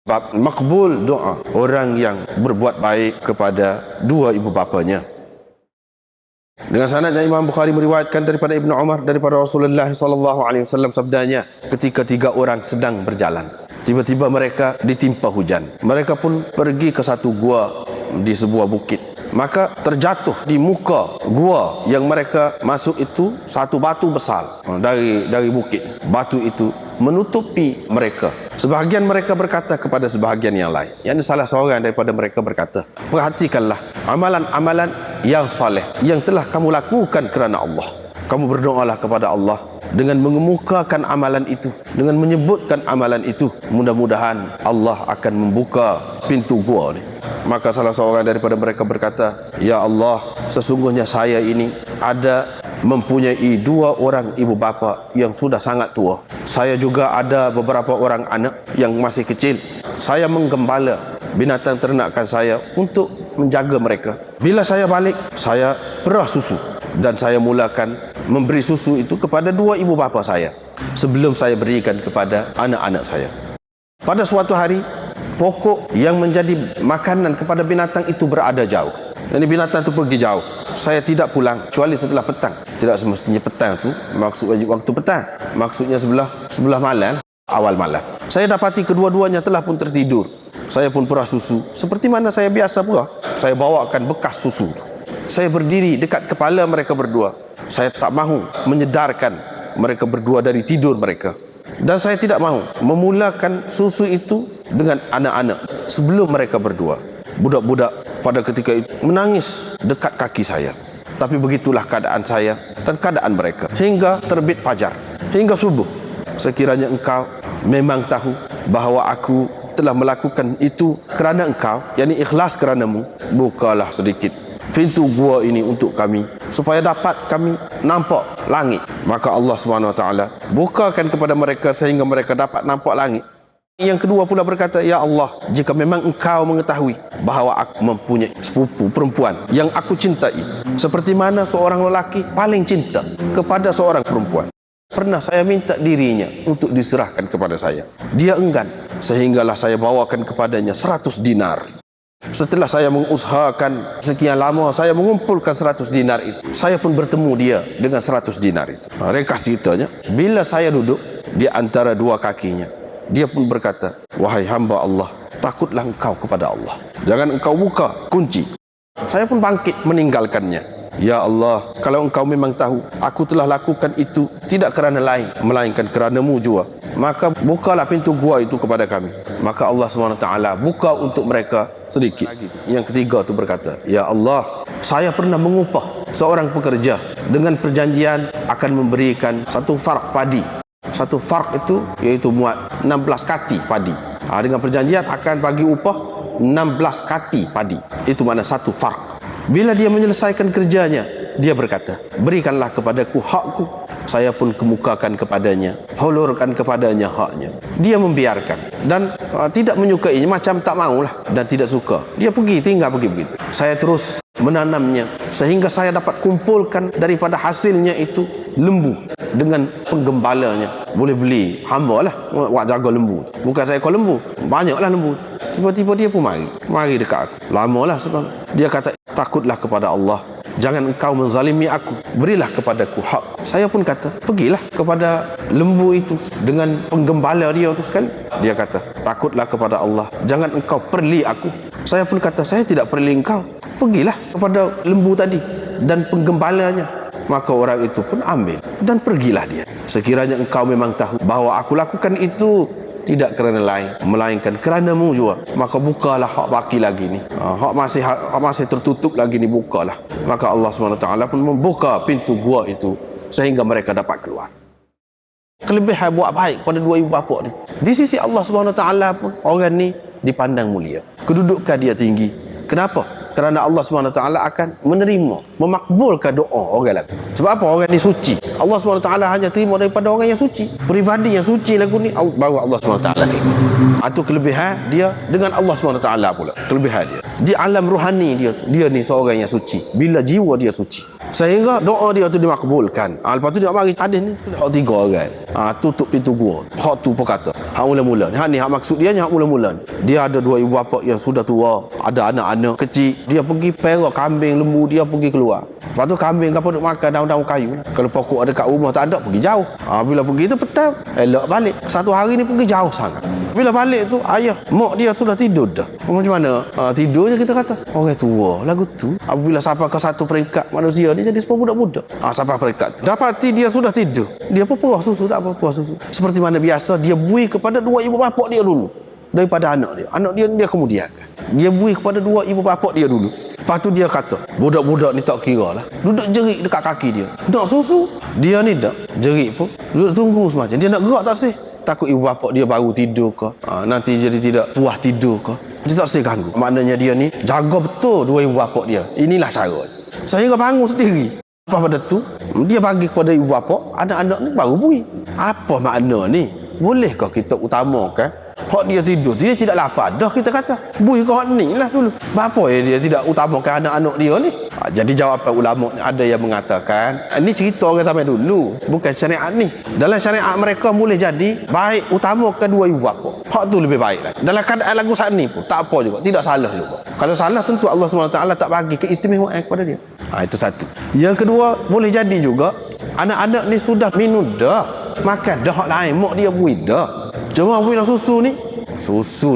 Bab makbul doa orang yang berbuat baik kepada dua ibu bapanya. Dengan sanadnya Imam Bukhari meriwayatkan daripada Ibnu Umar daripada Rasulullah SAW sabdanya, ketika tiga orang sedang berjalan, tiba-tiba mereka ditimpa hujan. Mereka pun pergi ke satu gua di sebuah bukit. Maka terjatuh di muka gua yang mereka masuk itu satu batu besar dari bukit. Batu itu menutupi mereka. Sebahagian mereka berkata kepada sebahagian yang lain, yang salah seorang daripada mereka berkata, perhatikanlah amalan-amalan yang saleh yang telah kamu lakukan kerana Allah. Kamu berdoalah kepada Allah dengan mengemukakan amalan itu, dengan menyebutkan amalan itu. Mudah-mudahan Allah akan membuka pintu gua ni. Maka salah seorang daripada mereka berkata, ya Allah, sesungguhnya saya ini ada mempunyai dua orang ibu bapa yang sudah sangat tua. Saya juga ada beberapa orang anak yang masih kecil. Saya menggembala binatang ternakan saya untuk menjaga mereka. Bila saya balik, saya perah susu dan saya mulakan memberi susu itu kepada dua ibu bapa saya sebelum saya berikan kepada anak-anak saya. Pada suatu hari, pokok yang menjadi makanan kepada binatang itu berada jauh. Jadi binatang itu pergi jauh. Saya tidak pulang kecuali setelah petang. Tidak semestinya petang tu maksudnya waktu petang. Maksudnya sebelah malam, awal malam. Saya dapati kedua-duanya telah pun tertidur. Saya pun perah susu seperti mana saya biasa perah. Saya bawakan bekas susu. Saya berdiri dekat kepala mereka berdua. Saya tak mahu menyedarkan mereka berdua dari tidur mereka. Dan saya tidak mahu memulakan susu itu dengan anak-anak sebelum mereka berdua. Budak-budak pada ketika itu menangis dekat kaki saya. Tapi begitulah keadaan saya dan keadaan mereka hingga terbit fajar, hingga subuh. Sekiranya engkau memang tahu bahawa aku telah melakukan itu kerana engkau, yakni ikhlas keranamu, bukalah sedikit pintu gua ini untuk kami supaya dapat kami nampak langit. Maka Allah SWT bukakan kepada mereka sehingga mereka dapat nampak langit. Yang kedua pula berkata, ya Allah, jika memang engkau mengetahui bahawa aku mempunyai sepupu perempuan yang aku cintai, seperti mana seorang lelaki paling cinta kepada seorang perempuan, pernah saya minta dirinya untuk diserahkan kepada saya. Dia enggan, sehinggalah saya bawakan kepadanya 100 dinar. Setelah saya mengusahakan sekian lama, saya mengumpulkan 100 dinar itu. Saya pun bertemu dia dengan 100 dinar itu. Ringkas ceritanya, bila saya duduk di antara dua kakinya, dia pun berkata, wahai hamba Allah, takutlah engkau kepada Allah. Jangan engkau buka kunci. Saya pun bangkit meninggalkannya. Ya Allah, kalau engkau memang tahu aku telah lakukan itu tidak kerana lain melainkan kerana-Mu jua, maka bukalah pintu gua itu kepada kami. Maka Allah SWT buka untuk mereka sedikit. Yang ketiga itu berkata, ya Allah, saya pernah mengupah seorang pekerja dengan perjanjian akan memberikan satu farq padi. Satu farq itu iaitu muat 16 kati padi. Dengan perjanjian akan bagi upah 16 kati padi. Itu mana satu farq. Bila dia menyelesaikan kerjanya, dia berkata, berikanlah kepadaku hakku. Saya pun kemukakan kepadanya, hulurkan kepadanya haknya. Dia membiarkan dan tidak menyukainya, macam tak maulah dan tidak suka. Dia pergi, tinggal pergi begitu. Saya terus menanamnya sehingga saya dapat kumpulkan daripada hasilnya itu lembu dengan penggembalanya. Boleh beli hamba lah buat jaga lembu. Bukan saya kau lembu, banyaklah lembu. Tiba-tiba dia pun mari dekat aku. Lamalah sebab dia kata, takutlah kepada Allah, jangan engkau menzalimi aku, berilah kepadaku hak. Saya pun kata, pergilah kepada lembu itu dengan penggembala dia itu sekali. Dia kata, takutlah kepada Allah, jangan engkau perli aku. Saya pun kata, saya tidak perli engkau, pergilah kepada lembu tadi dan penggembalanya. Maka orang itu pun ambil dan pergilah dia. Sekiranya engkau memang tahu bahawa aku lakukan itu tidak kerana lain melainkan kerana-Mu jua, maka bukalah hak baki lagi ni. Hak masih tertutup lagi ni, bukalah. Maka Allah SWT pun membuka pintu gua itu sehingga mereka dapat keluar. Kelebihan buat baik pada dua ibu bapa ni, di sisi Allah SWT pun orang ni dipandang mulia. Kedudukan dia tinggi. Kenapa? kerana Allah SWT akan menerima, memakbulkan doa orang lagu. Sebab apa? Orang ni suci. Allah SWT hanya terima daripada orang yang suci. Peribadi yang suci lagu ni baru Allah SWT terima. Itu kelebihan dia dengan Allah SWT pula. Kelebihan dia di alam rohani dia ni seorang yang suci. Bila jiwa dia suci, sehingga doa dia tu dimakbulkan. Lepas tu dia mari hadis ni sudah hak 3 orang. Tutup pintu gua. Hak tu pun kata hak mula-mula ni. Hak ni hak maksud dia hak mula-mula ni. Dia ada 2 ibu bapa yang sudah tua, ada anak-anak kecil. Dia pergi perak kambing lembu, dia pergi keluar. Lepas tu kambing apa duk makan daun-daun kayu. Kalau pokok ada kat rumah tak ada, pergi jauh. Bila pergi tu petang, elok balik. Satu hari ni pergi jauh sangat. Bila balik tu ayah mak dia sudah tidur dah. Macam mana? Tidur je kita kata. Orang tua lagu tu. Apabila sampai ke satu peringkat manusia ni jadi seperti budak-budak. Sampai peringkat tu dapati dia sudah tidur. Dia pun perah susu, tak apa perah susu. Seperti mana biasa dia bui kepada 2 ibu bapa dia dulu daripada anak dia. Anak dia kemudian dia bui kepada 2 ibu bapa dia dulu. Lepas tu dia kata, budak-budak ni tak kira lah, duduk jerit dekat kaki dia nak susu. Dia ni tak jerit pun duduk tunggu semacam. Dia nak gerak tak sih, takut ibu bapa dia baru tidur ke, nanti jadi tidak puas tidur ke. Dia tak sih ganggu. Maknanya dia ni jaga betul 2 ibu bapa dia. Inilah cara sehingga bangun sendiri. Lepas pada tu dia bagi kepada ibu bapa, anak-anak ni baru bui. Apa makna ni? Bolehkah kita utamakan hak dia tidur, dia tidak lapar dah kita kata bui ke hak ni lah dulu? Apa dia tidak utamakan anak-anak dia ni? Jadi jawapan ulama ni ada yang mengatakan ini cerita orang zaman dulu, bukan syariat ni. Dalam syariat mereka boleh jadi baik utamakan 2 ibu bapa, hak tu lebih baik lah. Dalam keadaan lagu saat ni pun tak apa juga, tidak salah juga. Kalau salah tentu Allah SWT tak bagi keistimewaan kepada dia. Itu satu. Yang kedua, boleh jadi juga anak-anak ni sudah minum dah, makan dah hak lain, mak dia bui dah. Cuma bila susu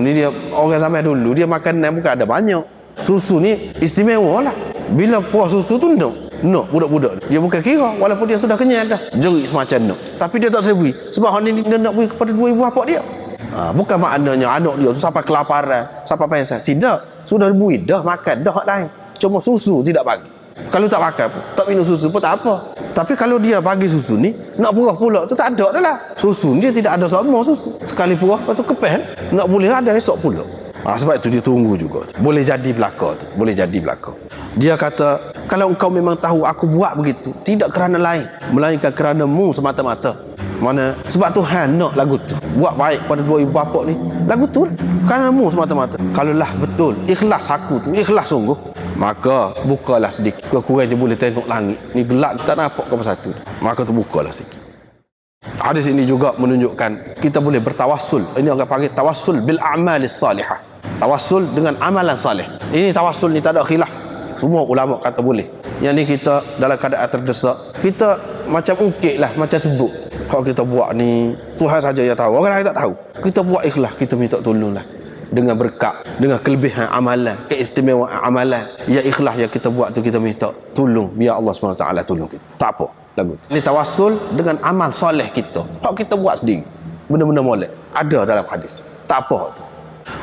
ni dia orang zaman dulu dia makan bukan ada banyak. Susu ni istimewa lah. Bila puas susu tu nak budak-budak dia bukan kira walaupun dia sudah kenyang dah, jerit semacam nak, tapi dia tak sebui sebab hak ni dia nak bui kepada 2 ibu bapa dia. Bukan maknanya anak dia tu sampai kelaparan, sampai pengsan. Tidak, sudah bui dah, makan dah hak lain, cuma susu tidak bagi. Kalau tak makan pun, tak minum susu pun tak apa. Tapi kalau dia bagi susu ni, nak purah pula tu tak ada dah lah. Susu ni dia tidak ada semua susu. Sekali purah, lepas tu kepeh, nak boleh ada esok pula. Sebab itu dia tunggu juga. Boleh jadi belaka tu. Boleh jadi belaka. Dia kata, kalau engkau memang tahu aku buat begitu, tidak kerana lain, melainkan kerana mu semata-mata. Mana sebab Tuhan nak lagu tu buat baik pada 2 ibu bapa ni, lagu tu kerana mu semata-mata. Kalaulah betul ikhlas aku tu, ikhlas sungguh, maka bukalah sedikit, kurang-kurangnya boleh tengok langit ni gelap, kita nampak ke satu, maka tu bukalah sikit. Hadis ini juga menunjukkan kita boleh bertawassul. Ini orang panggil tawassul bil a'malis salihah, tawassul dengan amalan salih. Ini tawassul ni tak ada khilaf, semua ulama kata boleh. Yang ni kita dalam keadaan terdesak, kita macam ungkit lah, macam sebut kalau kita buat ni Tuhan saja yang tahu, orang lain tak tahu. Kita buat ikhlas, kita minta tolong lah dengan berkat, dengan kelebihan amalan, keistimewaan amalan yang ikhlas yang kita buat tu, kita minta tolong biar Allah SWT tolong kita. Tak apa lagu tu. Ini tawassul dengan amal soleh kita, hak kita buat sendiri, benda-benda molek ada dalam hadis. Tak apa hak tu.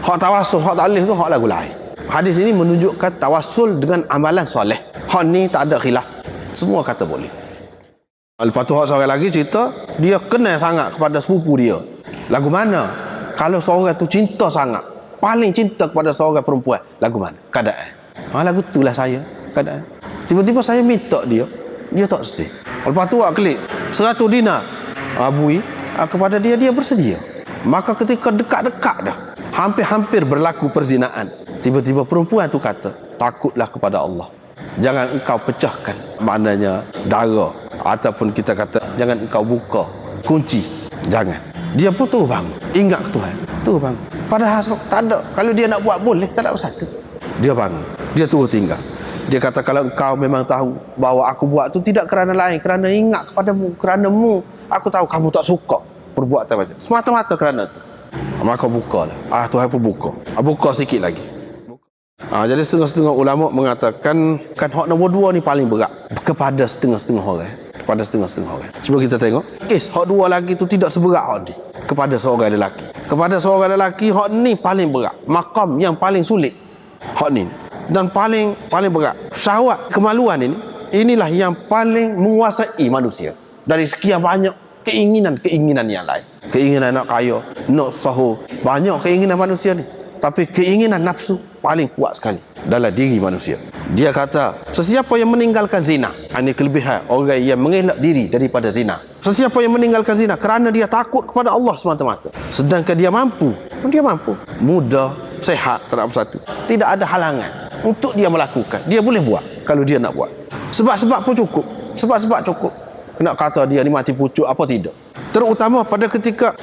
Hak tawassul, hak taklif tu hak lagu lain. Hadis ini menunjukkan tawassul dengan amalan soleh. Hak ni tak ada khilaf, semua kata boleh. Lepas tu seorang lagi cerita, dia kenal sangat kepada sepupu dia. Lagu mana? Kalau seorang tu cinta sangat, paling cinta kepada seorang perempuan, lagu mana? Keadaan. Lagu itulah saya, keadaan. Tiba-tiba saya minta dia tak bersih. Lepas tu klik 100 dinar bui kepada dia, dia bersedia. Maka ketika dekat-dekat dah, hampir-hampir berlaku perzinaan, tiba-tiba perempuan tu kata, takutlah kepada Allah, jangan engkau pecahkan, maknanya darah, ataupun kita kata jangan engkau buka kunci, jangan. Dia pun terus bangun, ingat ke Tuhan, terus bangun. Padahal tak ada, kalau dia nak buat boleh, tak ada satu. Dia bangun, dia terus tinggal. Dia kata, kalau engkau memang tahu bahawa aku buat tu tidak kerana lain, kerana ingat kepadamu, kerana mu, aku tahu kamu tak suka perbuatan macam semata-mata kerana tu, maka bukalah. Tuhan pun buka, buka sikit lagi. Jadi setengah-setengah ulama mengatakan kan hak nombor 2 ni paling berat kepada setengah-setengah orang, kepada setengah-setengah orang. Cuba kita tengok kes hak 2 lagi tu tidak seberat hak ni kepada seorang lelaki. Kepada seorang lelaki hak ni paling berat, makam yang paling sulit hak ni, dan paling berat. Syahwat, kemaluan inilah yang paling menguasai manusia dari sekian banyak keinginan yang lain. Keinginan nak kaya, nak sahur, banyak keinginan manusia ni. tapi keinginan nafsu paling kuat sekali dalam diri manusia. Dia kata, sesiapa yang meninggalkan zina, ini kelebihan orang yang mengelak diri daripada zina. Sesiapa yang meninggalkan zina kerana dia takut kepada Allah semata-mata, sedangkan dia mampu, muda, sehat, tak ada apa satu, tidak ada halangan untuk dia melakukan, dia boleh buat kalau dia nak buat. Sebab-sebab pun cukup, sebab-sebab cukup. Nak kata dia ni mati pucuk apa tidak. Terutama pada ketika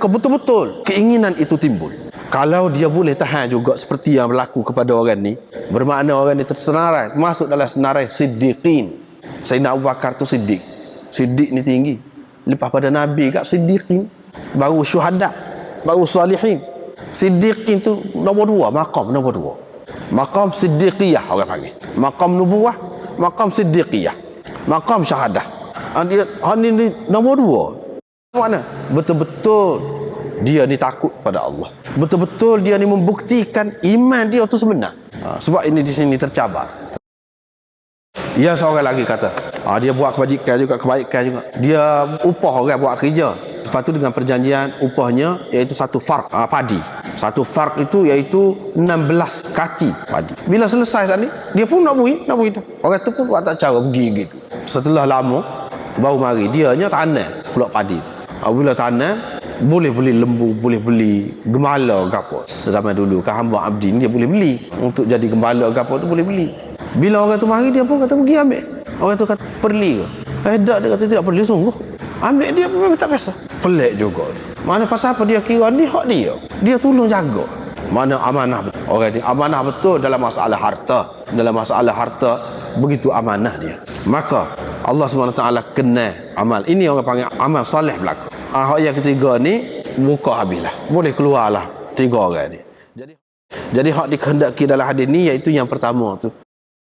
betul-betul keinginan itu timbul. Kalau dia boleh tahan juga seperti yang berlaku kepada orang ni, bermakna orang ni tersenarai, masuk dalam senarai siddiqin. Sayyidina Abu Bakar tu siddiq. Siddiq ni tinggi. Lepas pada Nabi kat siddiqin, baru syuhada, baru salihin. Siddiqin tu nombor 2, maqam nombor 2. Maqam siddiqiyah orang panggil. Maqam nubuwah, maqam siddiqiyah, maqam syahadah. Dia ni nombor 2. Mana? Betul-betul dia ni takut pada Allah. Betul-betul dia ni membuktikan iman dia tu sebenar. Sebab ini di sini tercabar. Ya, seorang lagi kata, dia buat kebajikan juga, kebaikan juga. Dia upah orang buat kerja. Lepas tu dengan perjanjian upahnya iaitu satu farq padi. Satu farq itu iaitu 16 kaki padi. Bila selesai saat ni, dia pun nak bui tu. Orang tu pun buat tak cara pergi gitu. Setelah lama baru mari dianya tanam pula padi tu. Bila tanam, boleh beli lembu, boleh beli gembala gapo. Zaman dulu kan hamba abdi ni dia boleh beli untuk jadi gembala gapo tu boleh beli. Bila orang tu mari dia pun kata pergi ambil. Orang tu kata perli ke? Tak, dia kata tidak perli sungguh. Ambil dia pun memang tak kisah. Pelik juga tu. Mana pasal apa dia kira ni hak dia. Dia tolong jaga. Mana amanah betul. Orang ni amanah betul dalam masalah harta. Dalam masalah harta begitu amanah dia. Maka Allah SWT kenal amal. Ini orang panggil amal soleh berlaku. Hak yang ketiga ni buka habislah. Boleh keluarlah 3 orang ni. Jadi hak dikehendaki dalam hadis ni iaitu yang pertama tu.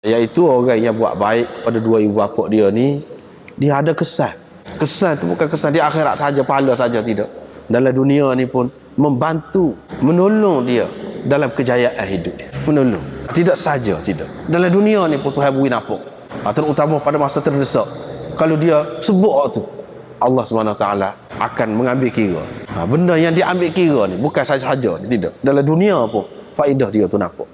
Iaitu orang yang buat baik pada 2 ibu bapa dia ni, dia ada kesan. Kesan tu bukan kesan di akhirat saja, pahala saja, tidak. Dalam dunia ni pun membantu, menolong dia dalam kejayaan hidup dia. Menolong. Tidak saja, tidak. Dalam dunia ni pun Tuhan beri nampak. Terutama pada masa terdesak. Kalau dia sebut tu, Allah SWT akan mengambil kira. Benda yang dia ambil kira ni bukan saja-saja ni, tidak. Dalam dunia pun faedah dia tu nampak.